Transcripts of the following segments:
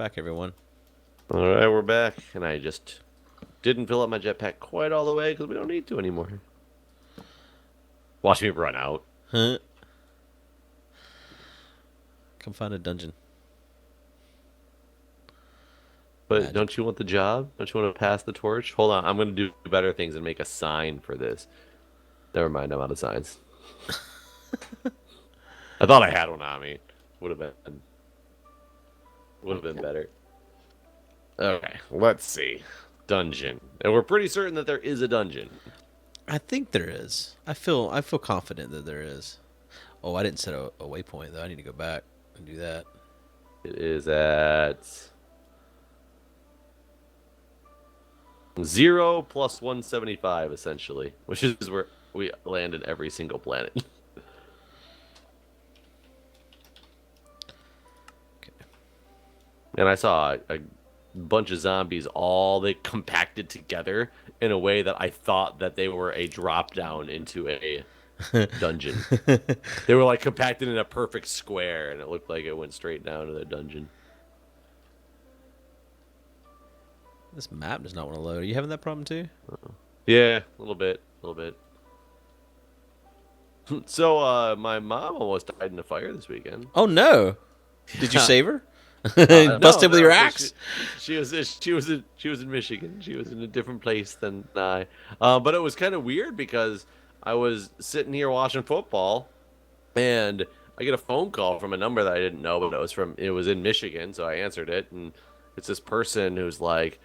back, everyone. All right, we're back, and I just didn't fill up my jetpack quite all the way because we don't need to anymore. Watch me run out. Huh? Come find a dungeon. But Magic. don't you want the job? Don't you want to pass the torch? Hold on, I'm gonna do better things and make a sign for this. Never mind, I'm out of signs. I thought I had one on me. Would have been better. Okay, let's see. Dungeon, and we're pretty certain that there is a dungeon. I think there is. I feel confident that there is. Oh, I didn't set a waypoint though. I need to go back and do that. It is at 0 plus 175, essentially, which is where we land in every single planet. Okay. And I saw a bunch of zombies all they compacted together in a way that I thought that they were a drop down into a dungeon. They were like compacted in a perfect square, and it looked like it went straight down to the dungeon. This map does not want to load. Are you having that problem too? Yeah, a little bit, a little bit. So, my mom almost died in a fire this weekend. Oh no! Did you Yeah. save her? No, Bust him with your no. axe? She was in Michigan. She was in a different place than I. But it was kind of weird because I was sitting here watching football, and I get a phone call from a number that I didn't know, but it was in Michigan, so I answered it, and it's this person who's like,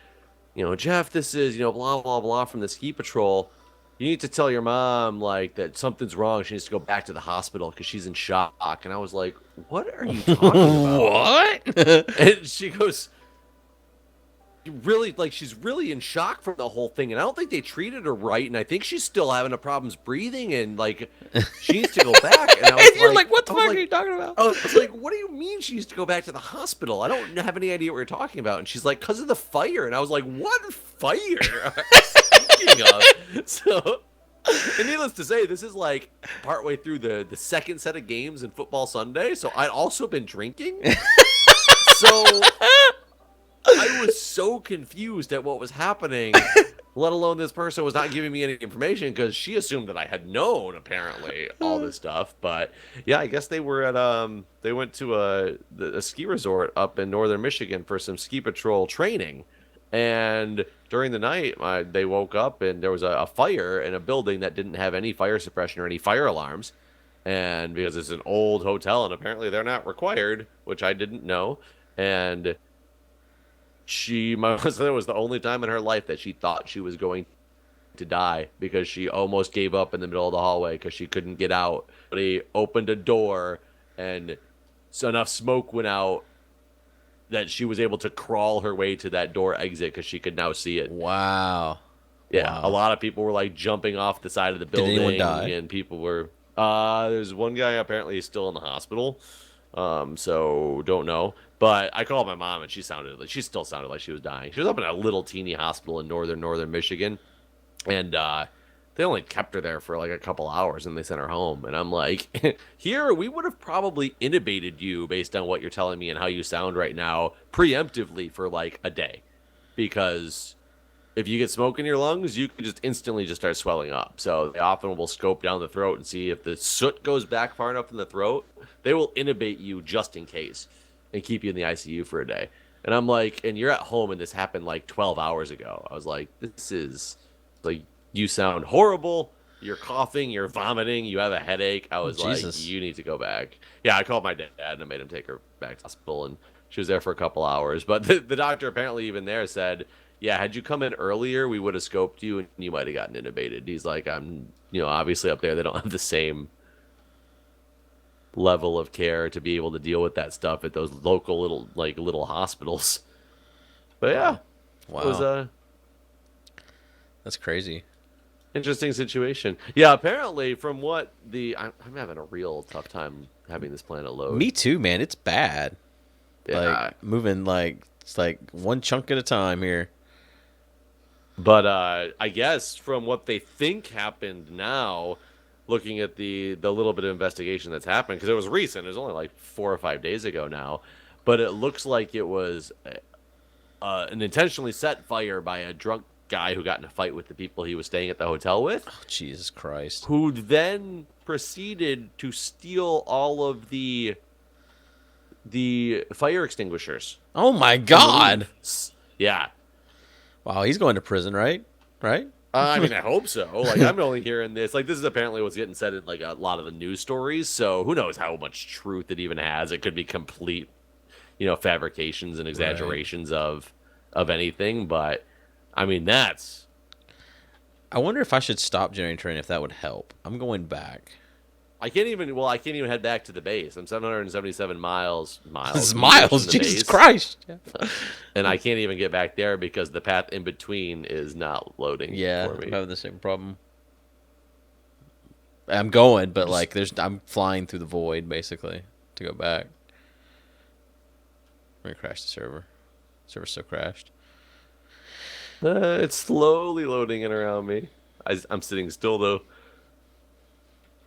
Jeff, this is blah blah blah from the ski patrol. You need to tell your mom like that something's wrong. She needs to go back to the hospital because she's in shock. And I was like, "What are you talking about?" What? And she goes, really, like, she's really in shock from the whole thing. And I don't think they treated her right. And I think she's still having problems breathing. And, like, she needs to go back. And I was You're like, like, what the fuck are you talking about? I was like, what do you mean she needs to go back to the hospital? I don't have any idea what you're talking about. And she's like, because of the fire. And I was like, what fire? Speaking of. So, and needless to say, this is like partway through the second set of games in Football Sunday. So I'd also been drinking. So I was so confused at what was happening, let alone this person was not giving me any information because she assumed that I had known, apparently, all this stuff. But yeah, I guess they were they went to a ski resort up in northern Michigan for some ski patrol training. And during the night, they woke up and there was a fire in a building that didn't have any fire suppression or any fire alarms. And because it's an old hotel and apparently they're not required, which I didn't know. And my mother was the only time in her life that she thought she was going to die because she almost gave up in the middle of the hallway because she couldn't get out. But he opened a door and so enough smoke went out that she was able to crawl her way to that door exit because she could now see it. Wow. Yeah, a Wow. lot of people were like jumping off the side of the Did anyone building, die? and people were. There's one guy apparently he's still in the hospital, so don't know. But I called my mom, and she still sounded like she was dying. She was up in a little teeny hospital in northern Michigan, and they only kept her there for like a couple hours, and they sent her home. And I'm like, here we would have probably intubated you based on what you're telling me and how you sound right now, preemptively for like a day, because if you get smoke in your lungs, you can just instantly just start swelling up. So they often will scope down the throat and see if the soot goes back far enough in the throat. They will intubate you just in case and keep you in the ICU for a day. And I'm like, and you're at home and this happened like 12 hours ago. I was like, this is like, you sound horrible. You're coughing, you're vomiting, you have a headache. I was like, Jesus. you need to go back. Yeah, I called my dad and I made him take her back to the hospital. And she was there for a couple hours. But the doctor apparently even there said, yeah, had you come in earlier, we would have scoped you and you might have gotten intubated. He's like, obviously up there they don't have the same level of care to be able to deal with that stuff at those local little hospitals. But yeah, it was Wow. a That's crazy. interesting situation. Yeah, apparently from what I'm having a real tough time having this planet load. Me too, man. It's bad. Yeah, Like moving like it's like one chunk at a time here. but I guess from what they think happened now, looking at the little bit of investigation that's happened, because it was recent, it was only like 4 or 5 days ago now, but it looks like it was an intentionally set fire by a drunk guy who got in a fight with the people he was staying at the hotel with. Oh, Jesus Christ. Who then proceeded to steal all of the fire extinguishers. Oh my God. Yeah. Wow, he's going to prison, right? Right? I mean, I hope so. Like, I'm only hearing this. Like, this is apparently what's getting said in, like, a lot of the news stories. So, who knows how much truth it even has. It could be complete, fabrications and exaggerations of anything. But, I mean, that's... I wonder if I should stop generating terrain, if that would help. I'm going back. I can't even head back to the base. I'm 777 miles. This is miles, Jesus base, Christ. and I can't even get back there because the path in between is not loading for me. I'm having the same problem. I'm going, but like I'm flying through the void basically to go back. I'm gonna crash the server. Server's so crashed. It's slowly loading in around me. I'm sitting still though.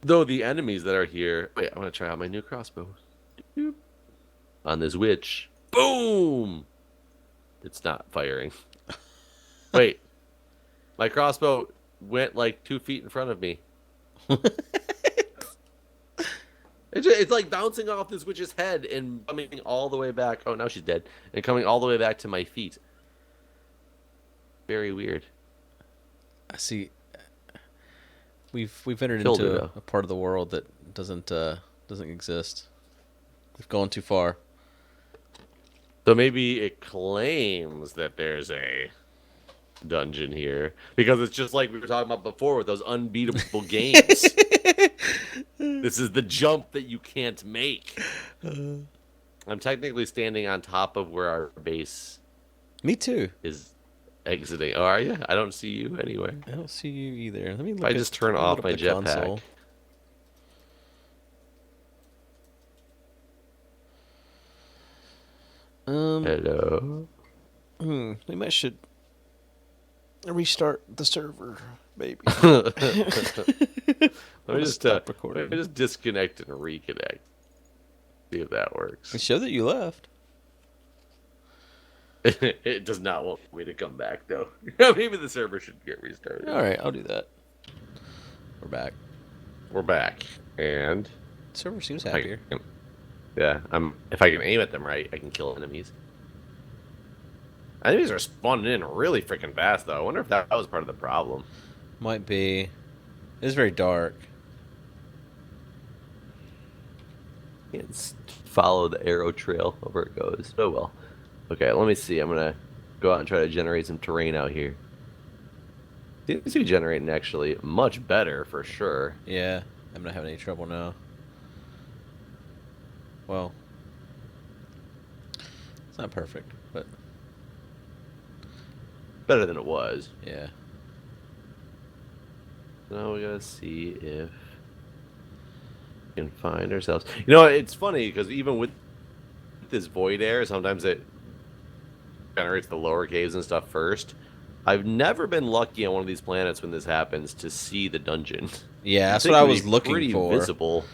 Though the enemies that are here... Wait, I'm going to try out my new crossbow. On this witch. Boom! It's not firing. Wait. My crossbow went like 2 feet in front of me. It's like bouncing off this witch's head and coming all the way back. Oh, now she's dead. And coming all the way back to my feet. Very weird. I see... We've entered into a part of the world that doesn't exist. We've gone too far. So maybe it claims that there's a dungeon here because it's just like we were talking about before with those unbeatable games. This is the jump that you can't make. I'm technically standing on top of where our base. Me too. Is exiting. Oh, are you? I don't see you anywhere. I don't see you either. Let me look. If I just turn off my jetpack. Hello. Maybe I should restart the server, maybe. Let me just disconnect and reconnect. See if that works. It showed that you left. It does not want me to come back, though. Maybe the server should get restarted. All right, I'll do that. We're back. We're back, and the server seems happier. Yeah, if I can aim at them right, I can kill enemies. Enemies are spawning in really freaking fast, though. I wonder if that was part of the problem. Might be. It's very dark. Can't follow the arrow trail where it goes. Oh well. Okay, let me see. I'm gonna go out and try to generate some terrain out here. Seems to be generating actually much better for sure. Yeah, I'm not having any trouble now. Well, it's not perfect, but better than it was. Yeah. Now we gotta see if we can find ourselves. You know, it's funny because even with this void air, sometimes it generates the lower caves and stuff first. I've never been lucky on one of these planets when this happens to see the dungeon. Yeah, that's what I was looking pretty for. Visible.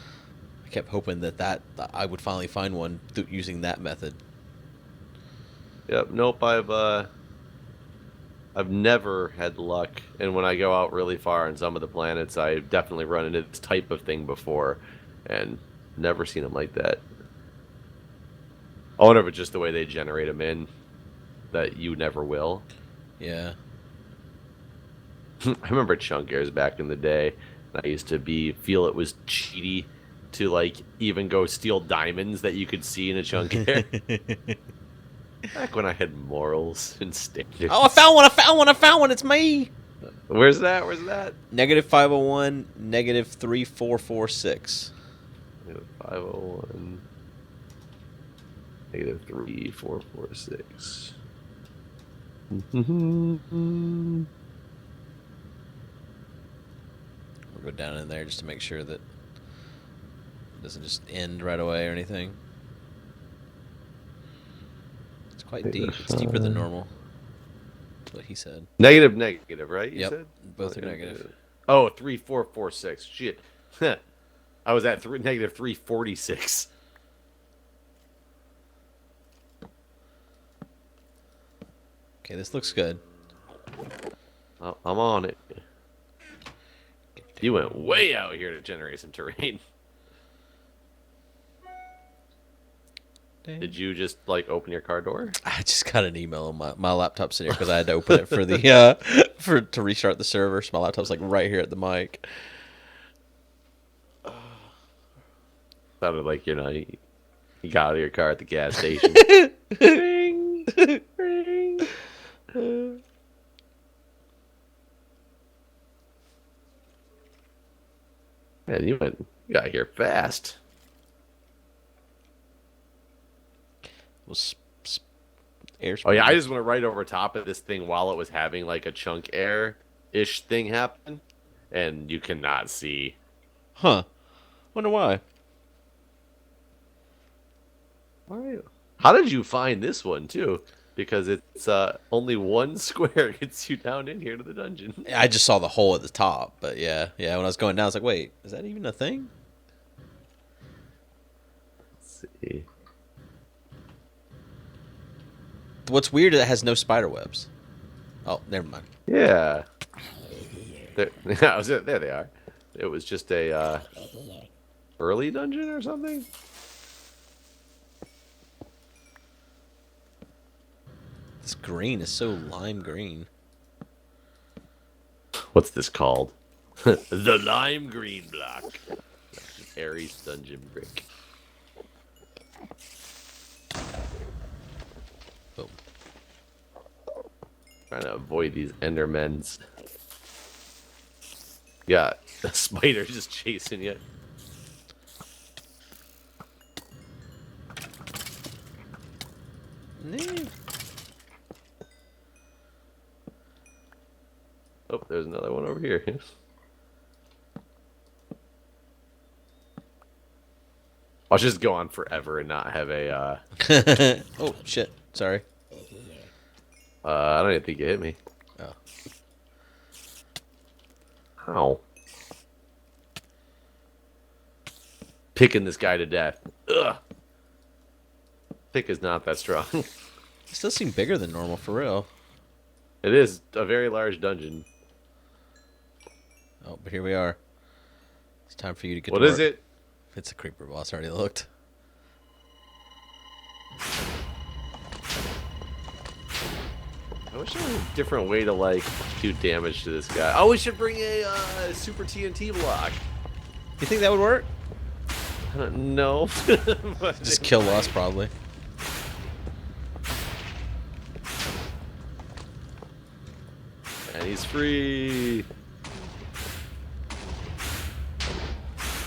I kept hoping that I would finally find one using that method. Yep. Nope. I've never had luck, and when I go out really far on some of the planets, I've definitely run into this type of thing before, and never seen them like that. I wonder if it's just the way they generate them in. That you never will. Yeah. I remember chunk airs back in the day. I used to feel it was cheaty to like even go steal diamonds that you could see in a chunk air. Back when I had morals and standards. Oh, I found one! It's me! Where's that? Negative 501, negative 3446. Negative 501. Negative 3446. We'll go down in there just to make sure that it doesn't just end right away or anything. It's quite deep. It's deeper than normal. That's what he said. Negative, right? You yep. said? Both are negative. Oh, 3446. Shit. I was at negative 346. Okay, this looks good. Oh, I'm on it. You went way out here to generate some terrain. Did you just like open your car door? I just got an email on my laptop's in here because I had to open it for the to restart the server. So my laptop's like right here at the mic. Sounded like you got out of your car at the gas station. Ring, ring. Man, you got here fast. Was air Oh yeah, I just went right over top of this thing while it was having like a chunk air-ish thing happen, and you cannot see. Huh. Wonder why. Why? How did you find this one too? Because it's only one square gets you down in here to the dungeon. I just saw the hole at the top, but yeah. When I was going down, I was like, wait, is that even a thing? Let's see. What's weird is it has no spider webs. Oh, never mind. Yeah. There they are. It was just a early dungeon or something. This green is so lime green. What's this called? The lime green block. Aries dungeon brick. Boom. Trying to avoid these endermens. Yeah, a spider just chasing you. Oh, there's another one over here. I'll just go on forever and not have a. Oh shit! Sorry. I don't even think you hit me. Oh. Ow. Picking this guy to death. Ugh. Pick is not that strong. This does seem bigger than normal, for real. It is a very large dungeon. Oh, but here we are. It's time for you to get. What to is work. it? It's a creeper boss. I already looked. I wish there was a different way to like do damage to this guy. Oh, we should bring a super TNT block. You think that would work? I don't know. Just kill us, probably. And he's free.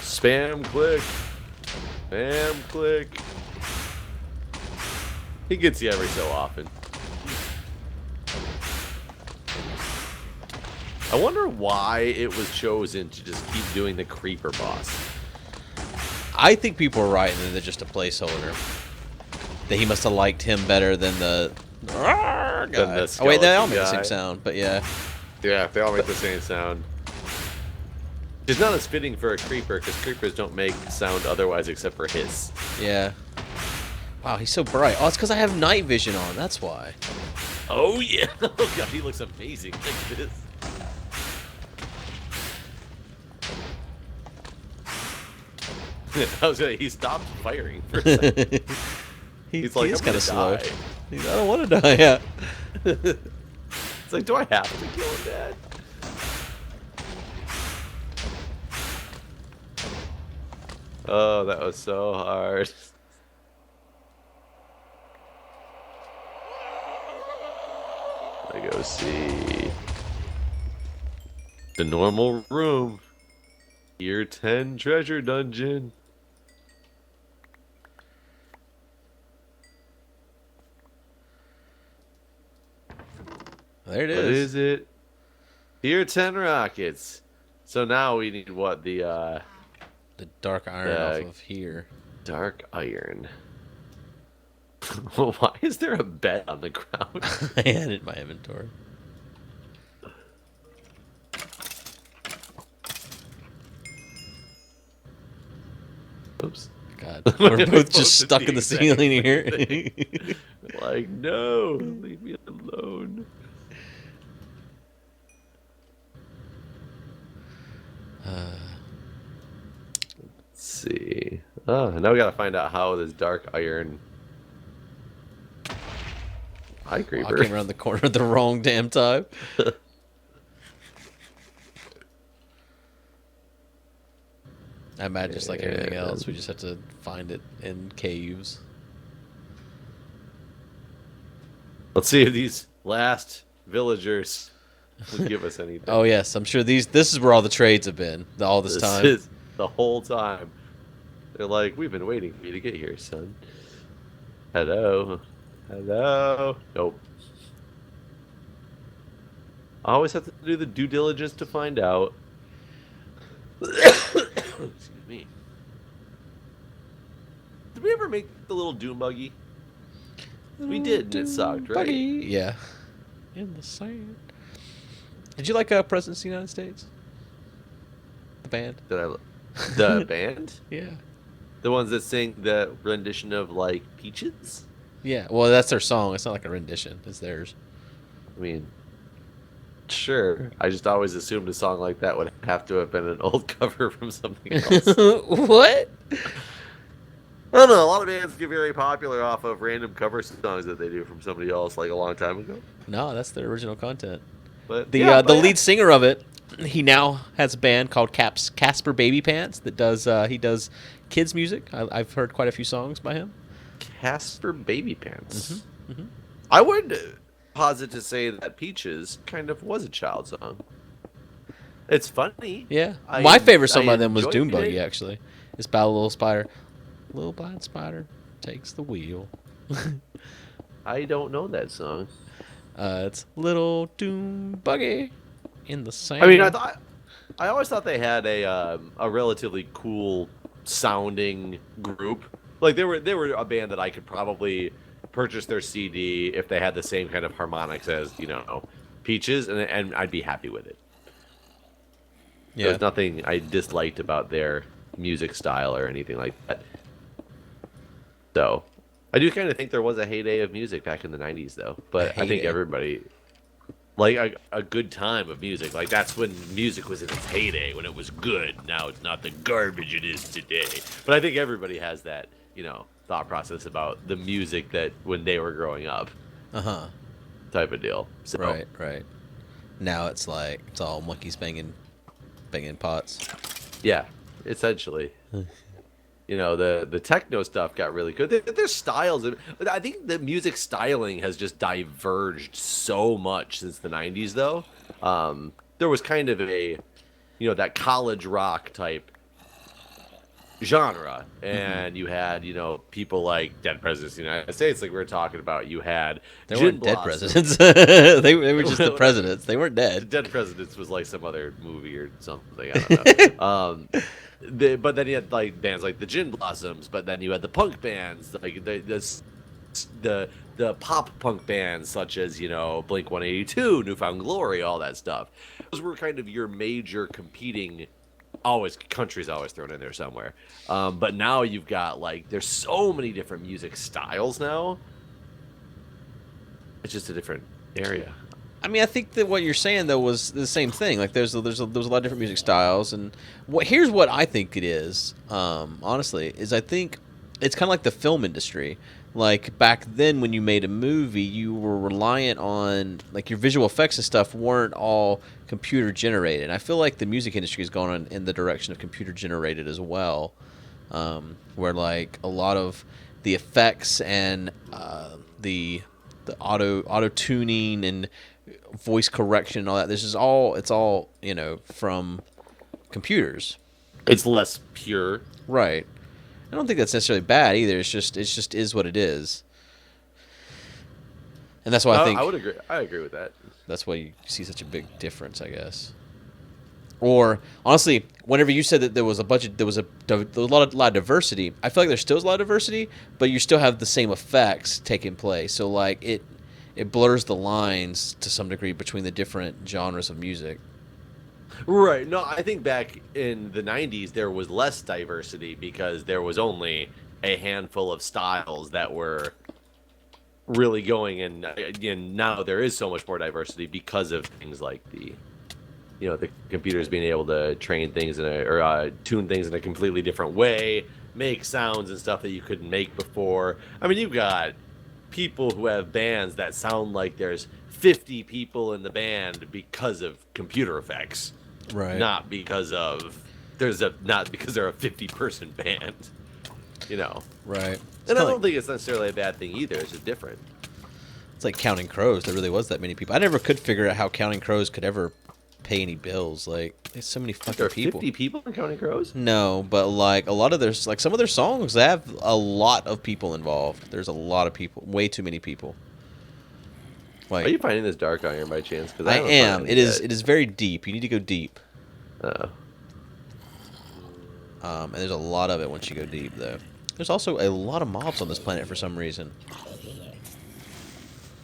Spam click. Spam click. He gets you every so often. I wonder why it was chosen to just keep doing the creeper boss. I think people are right, and then they're just a placeholder. That he must have liked him better than the guy. Oh wait, they all make the same sound, but yeah. Yeah, they all make the same sound. It's not as fitting for a creeper, because creepers don't make sound otherwise except for hiss. Yeah. Wow, he's so bright. Oh, it's because I have night vision on. That's why. Oh yeah! Oh god, he looks amazing like this. I was gonna. He stopped firing for a second. He's like, he is I'm kind of slow. die. I don't want to die. Yeah. It's like, do I have to kill him, Dad? Oh, that was so hard. I go see the normal room. Year 10 treasure dungeon. There it is. What is it? Tier 10 rockets. So now we need what? The dark iron off of here. Dark iron. Why is there a bed on the ground? I had it in my inventory. Oops. God. We're both just stuck in the ceiling here. Like, no, leave me alone. Let's see. Oh, now we gotta find out how this dark iron. Hi, creeper. I came around the corner at the wrong damn time. I imagine just like everything else, we just have to find it in caves. Let's see if these last villagers will give us anything. Oh yes, I'm sure this is where all the trades have been all this time. This is the whole time. They're like, we've been waiting for you to get here, son. Hello. Hello. Nope. I always have to do the due diligence to find out. Excuse me. Did we ever make the little Doom buggy? We did, and it sucked, right? Buggy. Yeah. In the sand. Did you like Presidents of the United States? The band? The band? Yeah. The ones that sing the rendition of, like, Peaches? Yeah. Well, that's their song. It's not like a rendition. It's theirs. I mean, sure. I just always assumed a song like that would have to have been an old cover from something else. What? I don't know. A lot of bands get very popular off of random cover songs that they do from somebody else, like a long time ago. No, that's their original content. But the lead singer of it, he now has a band called Casper Baby Pants that does he does kids music. I've heard quite a few songs by him. Casper Baby Pants. Mm-hmm. Mm-hmm. I would posit to say that Peaches kind of was a child song. It's funny. Yeah, my favorite song by them was enjoyed Doom it. Buggy. Actually, it's about a little spider. Little blind spider takes the wheel. I don't know that song. It's Little Doom Buggy in the sand. I mean, I always thought they had a relatively cool sounding group. Like they were a band that I could probably purchase their CD if they had the same kind of harmonics as Peaches, and I'd be happy with it. Yeah. There's nothing I disliked about their music style or anything like that. So, I do kind of think there was a heyday of music back in the 90s, though. But I think everybody, like a good time of music, like that's when music was in its heyday, when it was good. Now it's not the garbage it is today. But I think everybody has that, thought process about the music that when they were growing up. Type of deal. So, Right. Now it's like it's all monkeys banging pots. Yeah, essentially. The techno stuff got really good. Their styles, I think the music styling has just diverged so much since the 90s, though. There was kind of a, that college rock type genre, and you had, people like Dead Presidents of the United States, like we were talking about. You had they weren't dead presidents. they were just the presidents. They weren't dead. Dead Presidents was like some other movie or something. I don't know. But then you had like bands like the Gin Blossoms, but then you had the punk bands, like the pop punk bands such as Blink 182, Newfound Glory, all that stuff. Those were kind of your major competing. Always country's always thrown in there somewhere. But now you've got there's so many different music styles now. It's just a different area. I mean, I think that what you're saying though was the same thing. Like there's a lot of different music styles, and here's what I think it is. Honestly, is I think it's kind of like the film industry. Like back then, when you made a movie, you were reliant on your visual effects and stuff weren't all computer generated. I feel like the music industry has gone in the direction of computer generated as well, where a lot of the effects and the auto tuning and voice correction and all that. It's all from computers. It's less pure, right? I don't think that's necessarily bad either. It just is what it is, and that's why I think I would agree. I agree with that. That's why you see such a big difference, I guess. Or honestly, whenever you said that there was a lot of diversity, I feel like there still is a lot of diversity, but you still have the same effects taking place. So it blurs the lines to some degree between the different genres of music. Right. No, I think back in the 90s there was less diversity because there was only a handful of styles that were really going, and now there is so much more diversity because of things like the the computers being able to train things or tune things in a completely different way, make sounds and stuff that you couldn't make before. I mean, you've got people who have bands that sound like there's 50 people in the band because of computer effects, Right. not because they're a 50-person band, Right. And I don't think it's necessarily a bad thing either. It's just different. It's like Counting Crows. There really was that many people. I never could figure out how Counting Crows could ever pay any bills. Like, there's so many fucking There are people. 50 people in Counting Crows? No, but like a lot of some of their songs, they have a lot of people involved. There's a lot of people, way too many people. Like, are you finding this dark iron by chance? Because I am. It is very deep. You need to go deep. And there's a lot of it once you go deep, though. There's also a lot of mobs on this planet for some reason.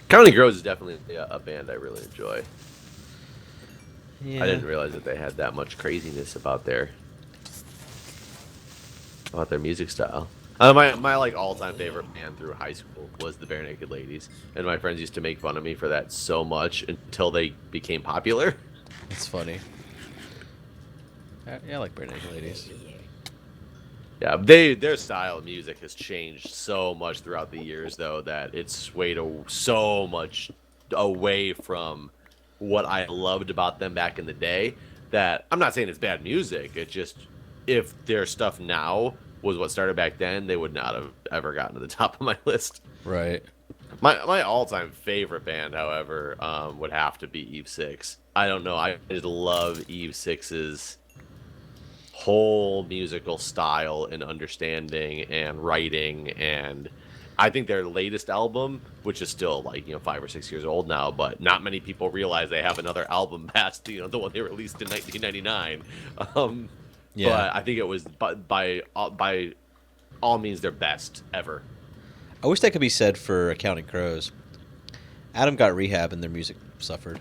Counting Crows is definitely a band I really enjoy. Yeah. I didn't realize that they had that much craziness about their music style. My like all-time favorite band through high school was the Bare Naked Ladies, and my friends used to make fun of me for that so much until they became popular. It's funny. Yeah, I like Bare Naked Ladies. Yeah, their style of music has changed so much throughout the years, though, that it's swayed so much away from what I loved about them back in the day. That I'm not saying it's bad music. It's just if their stuff now was what started back then, they would not have ever gotten to the top of my list. Right. My all-time favorite band, however, would have to be Eve 6. I don't know. I just love Eve 6's whole musical style and understanding and writing, and I think their latest album, which is still like 5 or 6 years old now, but not many people realize they have another album past the one they released in 1999. Yeah. But I think it was by all means their best ever. I wish that could be said for Counting Crows. Adam got rehab and their music suffered.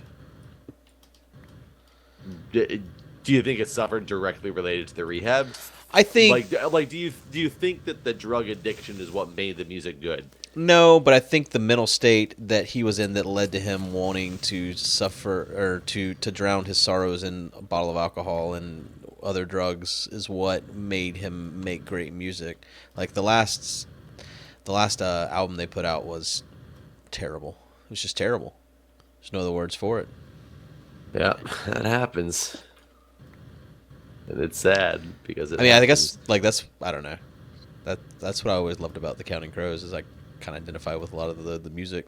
Do you think it suffered directly related to the rehab? I think like do you think that the drug addiction is what made the music good? No, but I think the mental state that he was in that led to him wanting to suffer or to drown his sorrows in a bottle of alcohol and other drugs is what made him make great music. Like the last album they put out was terrible. It was just terrible. There's no other words for it. Yeah, that happens. And it's sad because I guess like that's I don't know. That's what I always loved about the Counting Crows is I kind of identify with a lot of the music.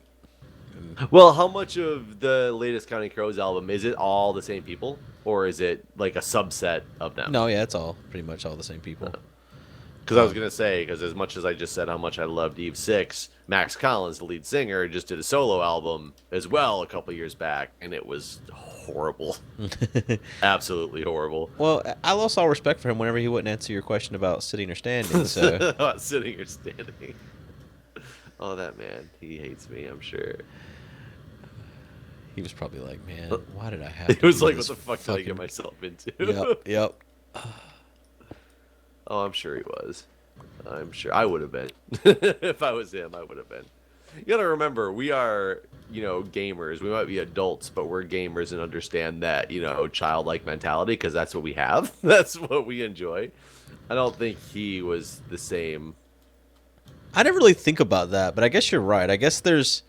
Well, how much of the latest Counting Crows album is it all the same people, or is it like a subset of them? No, yeah, it's all pretty much all the same people. Because I was gonna say, because as much as I just said how much I loved Eve 6, Max Collins, the lead singer, just did a solo album as well a couple years back, and it was horrible, absolutely horrible. Well, I lost all respect for him whenever he wouldn't answer your question about sitting or standing. So About sitting or standing. Oh, that man, he hates me, I'm sure. he was probably like, "Man, why did I have?" It to was do like, this what the fuck did I get myself into? Yep. Oh, I'm sure he was. I'm sure I would have been. If I was him, I would have been. You gotta remember, we are, gamers. We might be adults, but we're gamers and understand that, childlike mentality, because that's what we have. That's what we enjoy. I don't think he was the same. I never really think about that, but I guess you're right. I guess there's,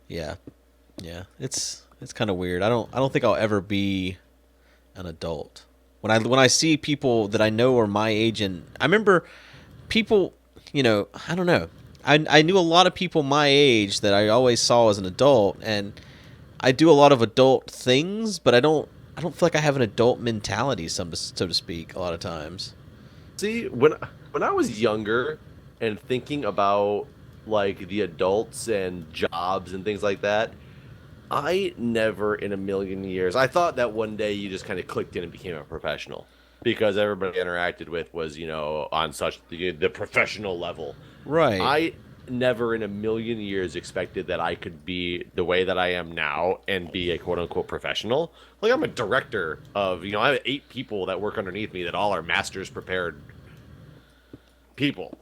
yeah. It's kind of weird. I don't think I'll ever be an adult. When I see people that I know are my age, and I remember people, I don't know. I knew a lot of people my age that I always saw as an adult, and I do a lot of adult things, but I don't feel like I have an adult mentality, so to speak, a lot of times. See, when I was younger and thinking about like the adults and jobs and things like that, I never in a million years. I thought that one day you just kind of clicked in and became a professional because everybody I interacted with was, on such the professional level. Right. I never in a million years expected that I could be the way that I am now and be a quote unquote professional. Like I'm a director of, I have 8 people that work underneath me that all are master's prepared people.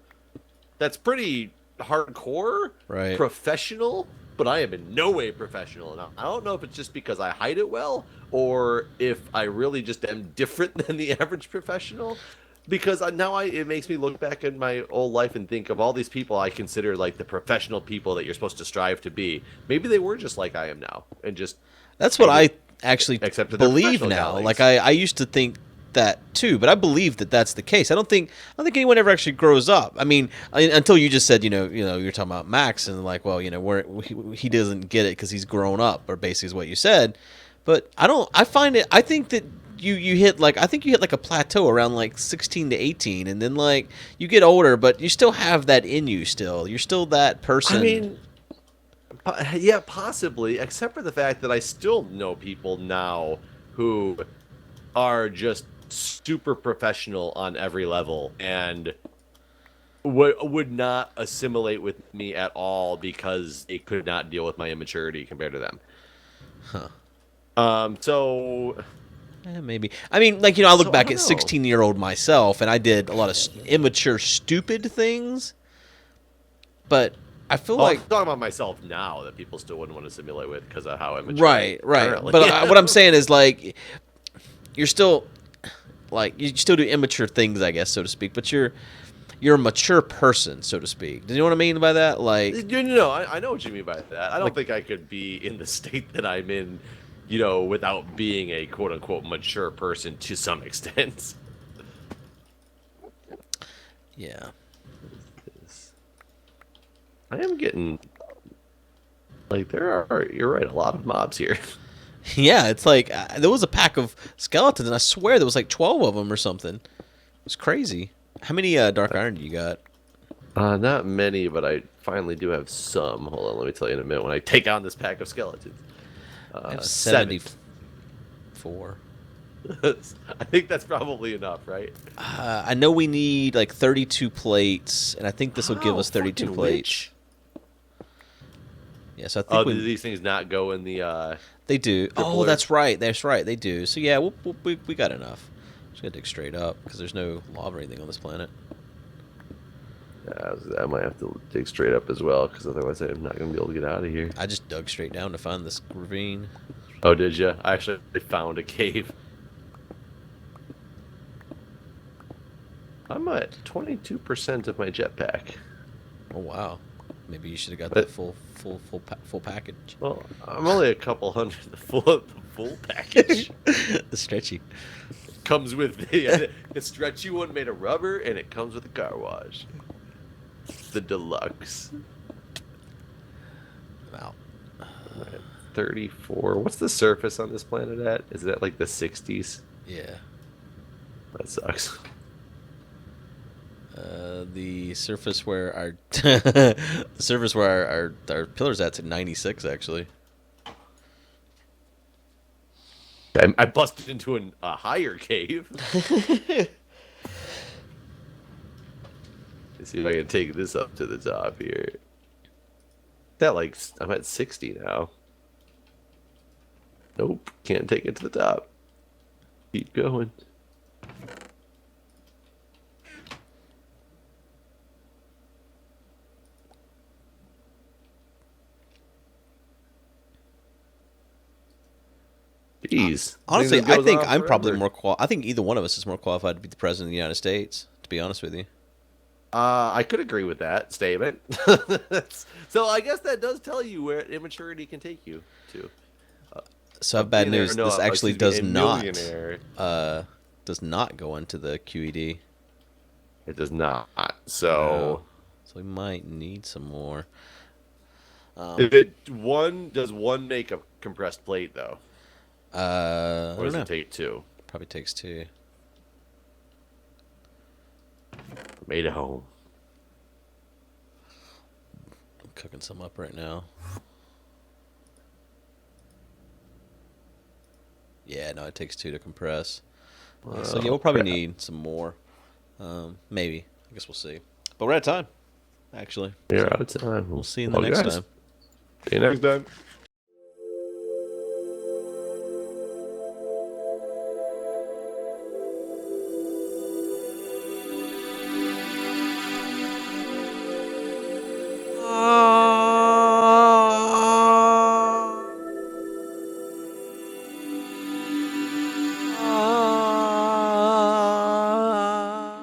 That's pretty hardcore, right? Professional, but I am in no way professional. And I don't know if it's just because I hide it well, or if I really just am different than the average professional. Because it makes me look back at my old life and think of all these people I consider like the professional people that you're supposed to strive to be. Maybe they were just like I am now, and just that's what I actually believe now. colleagues. Like I used to think that too, but I believe that that's the case. I don't think anyone ever actually grows up. I mean, until you just said, you're talking about Max and like, well, he doesn't get it because he's grown up, or basically is what you said. But I think that you hit like a plateau around like 16 to 18, and then like you get older, but you still have that in you. Still, you're still that person. I mean, yeah, possibly, except for the fact that I still know people now who are just super professional on every level and would not assimilate with me at all because they could not deal with my immaturity compared to them. So maybe. I mean, like, I look back at 16-year-old myself, and I did a lot of immature, stupid things. But I feel like I'm talking about myself now that people still wouldn't want to simulate with because of how immature. Right. Currently. But what I'm saying is, like, you're still, like, you still do immature things, I guess, so to speak. But you're a mature person, so to speak. Do you know what I mean by that? Like, no, I know what you mean by that. I don't think I could be in the state that I'm in, without being a quote unquote mature person to some extent. Yeah. I am getting, like, you're right, a lot of mobs here. Yeah, it's like, there was a pack of skeletons, and I swear there was like 12 of them or something. It was crazy. How many dark iron do you got? Not many, but I finally do have some. Hold on, let me tell you in a minute when I take on this pack of skeletons. I have 74. I think that's probably enough, right? I know we need like 32 plates, and I think this will give us 32 plates. Yes, I think. Do these things not go in the? They do. Dribbler? Oh, that's right. That's right. They do. So yeah, we got enough. Just gotta dig straight up because there's no lava or anything on this planet. Yeah, I might have to dig straight up as well because otherwise I'm not gonna be able to get out of here. I just dug straight down to find this ravine. Oh, did you? I actually found a cave. I'm at 22% of my jetpack. Oh wow. Maybe you should have got the full package. Well, I'm only a couple hundred. The full package. The stretchy. Comes with the stretchy one made of rubber, and it comes with a car wash. The deluxe. Wow. 34. What's the surface on this planet at? Is it at like the 60s? Yeah. That sucks. The surface where our pillars at's at 96 actually. I busted into a higher cave. Let's see if I can take this up to the top here. I'm at 60 now. Nope, can't take it to the top. Keep going. Jeez. Honestly, I think I'm probably more I think either one of us is more qualified to be the president of the United States, to be honest with you. I could agree with that statement. So I guess that does tell you where immaturity can take you to. So I have bad news. This actually does not go into the QED. It does not. So we might need some more. Does one make a compressed plate though? Or does it take two? Probably takes two. Made it home. I'm cooking some up right now. Yeah, no, it takes two to compress. So yeah, we'll probably need some more. Maybe. I guess we'll see. But we're out of time, actually. We're out of time. We'll see you in the next time. See you next time.